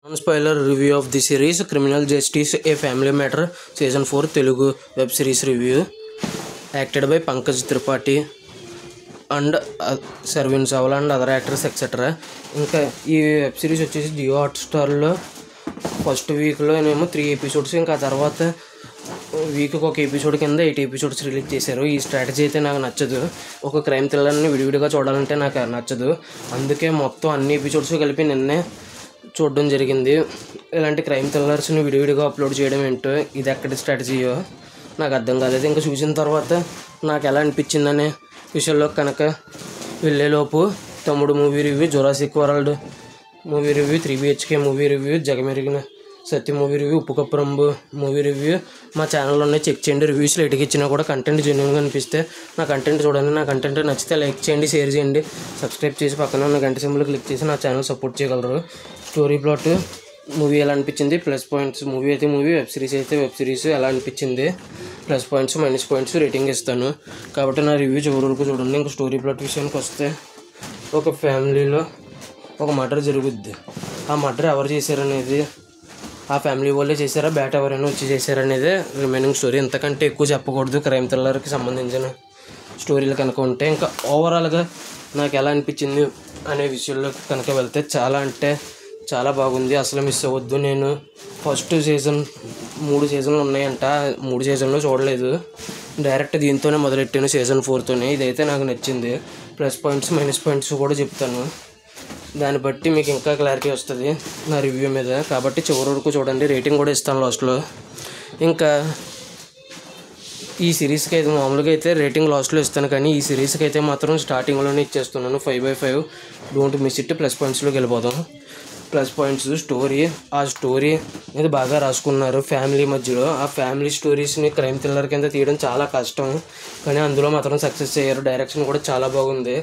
Non-spoiler review of the series Criminal Justice A Family Matter Season 4 Telugu web series review, acted by Pankaj Tripathi and Sharvin Chawla and other actors etc. ఇంకా ఈ web series వచ్చేసి Jio హాట్స్టార్లో first వీక్లో ఏమో 3 episodes, ఇంకా తర్వాత వీక్కి ఒక episode కింద 8 ఎపిసోడ్స్ రిలీజ్ చేశారు. ఈ స్ట్రాటజీ అయితే నాకు నచ్చదు. ఒక క్రైమ్ థ్రిల్లర్ని విడివిడిగా చూడాలంటే నాకు నచ్చదు. అందుకే మొత్తం అన్ని ఎపిసోడ్స్ కలిపి నిన్నే చూడడం జరిగింది. ఇలాంటి క్రైమ్ థ్రిల్లర్స్ని విడివిడిగా అప్లోడ్ చేయడం ఏంటో, ఇది ఎక్కడి స్ట్రాటజీయో నాకు అర్థం కాలేదు. ఇంకా చూసిన తర్వాత నాకు ఎలా అనిపించిందనే విషయంలో కనుక వెళ్ళేలోపు తమ్ముడు movie review, Jurassic world movie review, 3BHK movie review, జగమెరిగిన సత్య మూవీ రివ్యూ, ఉప్పు కప్పు రంబు మూవీ రివ్యూ మా ఛానల్లోనే చెక్ చేయండి. రివ్యూస్లో ఎటుకి ఇచ్చినా కూడా కంటెంట్ జెన్యూన్గా అనిపిస్తే నా కంటెంట్ చూడండి. నా కంటెంట్ నచ్చితే లైక్ చేయండి, షేర్ చేయండి, సబ్స్క్రైబ్ చేసి పక్కన ఉన్న గంట సింబల్ క్లిక్ చేసి నా ఛానల్ సపోర్ట్ చేయగలరు. స్టోరీ ప్లాట్ మూవీ ఎలా అనిపించింది, ప్లస్ పాయింట్స్, మూవీ అయితే మూవీ, వెబ్ సిరీస్ అయితే వెబ్ సిరీస్ ఎలా అనిపించింది, plus points minus points rating ఇస్తాను. కాబట్టి నా రివ్యూ చివరి వరకు చూడండి. ఇంకా స్టోరీ ప్లాట్ విషయానికి వస్తే, ఒక ఫ్యామిలీలో ఒక మర్డర్ జరుగుద్ది. ఆ మర్డర్ ఎవరు చేశారనేది, ఆ ఫ్యామిలీ వాళ్ళే చేశారా, బయట ఎవరైనా వచ్చి చేశారనేదే రిమైనింగ్ స్టోరీ. ఎంతకంటే ఎక్కువ చెప్పకూడదు క్రైమ్ థ్రిల్లర్కి సంబంధించిన స్టోరీలు కనుక ఉంటే. ఇంకా ఓవరాల్గా నాకు ఎలా అనిపించింది అనే విషయంలో కనుక వెళ్తే, చాలా అంటే చాలా బాగుంది. అసలు మిస్ అవ్వద్దు. నేను ఫస్ట్ సీజన్ 3 సీజన్లు ఉన్నాయంట, 3 సీజన్లు చూడలేదు, డైరెక్ట్ దీంతోనే మొదలెట్టాను సీజన్ 4తోనే. ఇదైతే నాకు నచ్చింది. ప్లస్ పాయింట్స్ మైనస్ పాయింట్స్ కూడా చెప్తాను, దాన్ని బట్టి మీకు ఇంకా క్లారిటీ వస్తుంది నా రివ్యూ మీద. కాబట్టి చివరి వరకు చూడండి. రేటింగ్ కూడా ఇస్తాను లాస్ట్లో. ఇంకా ఈ సిరీస్కి అయితే మామూలుగా అయితే రేటింగ్ లాస్ట్లో ఇస్తాను, కానీ ఈ సిరీస్కి అయితే మాత్రం స్టార్టింగ్లోనే ఇచ్చేస్తున్నాను 5/5. Don't miss it. ప్లస్ పాయింట్స్లోకి వెళ్ళిపోదాం. ప్లస్ పాయింట్స్ స్టోరీ, ఆ స్టోరీ అనేది బాగా రాసుకున్నారు ఫ్యామిలీ మధ్యలో. ఆ ఫ్యామిలీ స్టోరీస్ని క్రైమ్ థ్రిల్లర్ కింద తీయడం చాలా కష్టం, కానీ అందులో మాత్రం సక్సెస్ అయ్యారు. డైరెక్షన్ కూడా చాలా బాగుంది.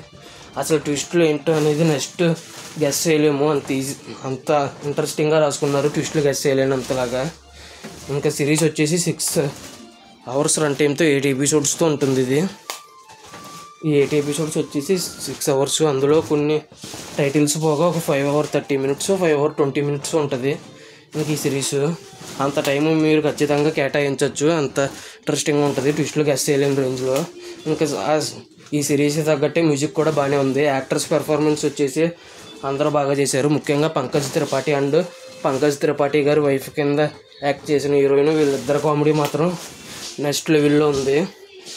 అసలు ట్విస్ట్లు ఏంటో అనేది నెక్స్ట్ గెస్ చేయలేము, అంత ఇంట్రెస్టింగ్గా రాసుకున్నారు. ట్విస్ట్లు గెస్ చేయలేను అంతలాగా. ఇంకా సిరీస్ వచ్చేసి 6 అవర్స్ రన్ టైంతో 8 ఎపిసోడ్స్తో ఉంటుంది. ఇది ఈ 8 ఎపిసోడ్స్ వచ్చేసి 6 అవర్స్. అందులో కొన్ని టైటిల్స్ పోగా ఒక 5 hours 30 minutes, 5 hours 20 minutes ఉంటుంది. ఇంక ఈ సిరీస్ అంత టైం మీరు ఖచ్చితంగా కేటాయించవచ్చు, అంత ఇంట్రెస్టింగ్గా ఉంటుంది. ట్విస్ట్లు గెస్ చేయలేని రేంజ్లో. ఇంకా ఈ సిరీస్ తగ్గట్టే మ్యూజిక్ కూడా బాగానే ఉంది. యాక్టర్స్ పెర్ఫార్మెన్స్ వచ్చేసి అందరూ బాగా చేశారు. ముఖ్యంగా పంకజ్ త్రిపాఠి అండ్ పంకజ్ త్రిపాఠి గారి వైఫ్ కింద యాక్ట్ చేసిన హీరోయిన్, వీళ్ళిద్దరు కామెడీ మాత్రం నెక్స్ట్ లెవెల్లో ఉంది.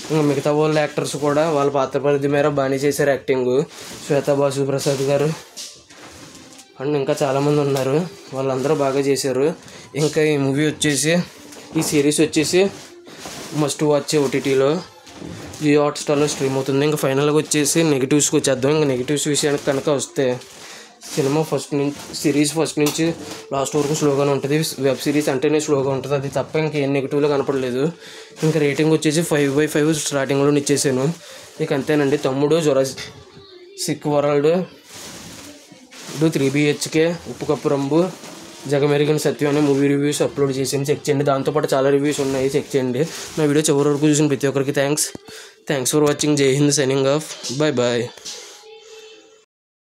ఇంకా మిగతా వాళ్ళ యాక్టర్స్ కూడా వాళ్ళ పాత్ర పరిధి మేర బాగానే చేశారు యాక్టింగ్. శ్వేతా బాసు ప్రసాద్ గారు అండ్ ఇంకా చాలామంది ఉన్నారు, వాళ్ళందరూ బాగా చేశారు. ఇంకా ఈ మూవీ వచ్చేసి, ఈ సిరీస్ వచ్చేసి మస్ట్ వాచ్ ఓటీటీలో జియో హాట్స్టార్లో స్ట్రీమ్ అవుతుంది. ఇంకా ఫైనల్గా వచ్చేసి నెగిటివ్స్కి వచ్చేద్దాం. ఇంకా నెగిటివ్స్ విషయానికి కనుక వస్తే, సినిమా సిరీస్ ఫస్ట్ నుంచి లాస్ట్ వరకు స్లోగానే ఉంటుంది. వెబ్ సిరీస్ అంటేనే స్లోగా ఉంటుంది, అది తప్ప ఇంకేం నెగిటివ్లో కనపడలేదు. ఇంకా రేటింగ్ వచ్చేసి 5/5 స్టార్టింగ్లో ఇచ్చేసాను. ఇక అంతేనండి. తమ్ముడు, జురాసిక్ వరల్డ్, 3BHK, ఉప్పు కప్పు రంబు, జగమెరిగిన సత్యం అనే మూవీ రివ్యూస్ అప్లోడ్ చేసాను, చెక్ చేయండి. దాంతోపాటు చాలా రివ్యూస్ ఉన్నాయి, చెక్ చేయండి. నా వీడియో చివరి వరకు చూసిన ప్రతి ఒక్కరికి థ్యాంక్స్ ఫర్ వాచింగ్. జై హింద్, సైనింగ్ ఆఫ్. బాయ్.